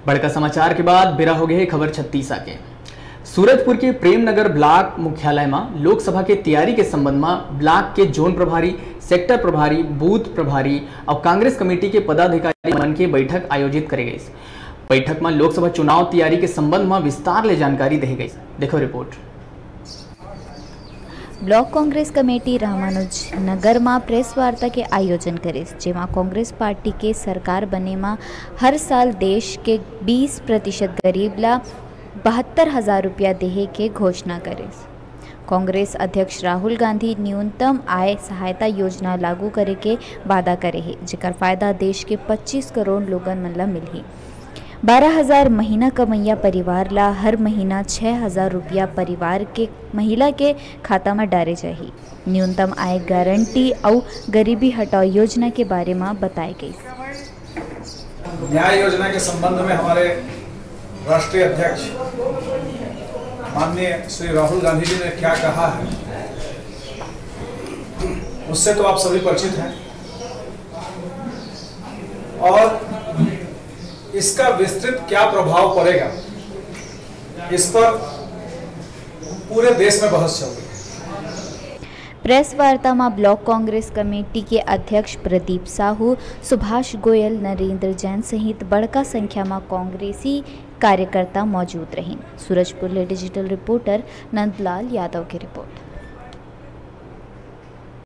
बड़का समाचार के बाद बेरा हो गए खबर 36 के। सूरजपुर के प्रेमनगर ब्लॉक मुख्यालय में लोकसभा के तैयारी के संबंध में ब्लॉक के जोन प्रभारी, सेक्टर प्रभारी, बूथ प्रभारी और कांग्रेस कमेटी के पदाधिकारी मन के बैठक आयोजित करे गई। बैठक में लोकसभा चुनाव तैयारी के संबंध में विस्तार ले जानकारी दी गई। देखो report. Block Congress committee Ramanuj Nagar में प्रेस वार्ता के आयोजन करे, जेमा कांग्रेस पार्टी के सरकार बने में हर साल देश के 20% गरीब ला 72,000 रुपया देहे के घोषणा करे। कांग्रेस अध्यक्ष राहुल गांधी न्यूनतम आय सहायता योजना लागू करे के वादा करे है, जेकर फायदा देश के 25 करोड़ लोगन मन ला मिलही। 12,000 महीना कमैया परिवार ला हर महीना 6,000 रुपया परिवार के महिला के खाता में डाले जाही। न्यूनतम आय गारंटी और गरीबी हटाओ योजना के बारे में बताई गई। न्याय योजना के संबंध में हमारे राष्ट्रीय अध्यक्ष माननीय श्री राहुल गांधी जी ने क्या कहा है, उससे तो आप सभी परिचित हैं और इसका विस्तृत क्या प्रभाव पड़ेगा, इस पर पूरे देश में बहस चल रही है। प्रेस वार्ता में ब्लॉक कांग्रेस कमेटी के अध्यक्ष प्रदीप साहू, सुभाष गोयल, नरेंद्र जैन सहित बड़का संख्या में कांग्रेसी कार्यकर्ता मौजूद रहे। सूरजपुर ले डिजिटल रिपोर्टर नंदलाल यादव की रिपोर्ट।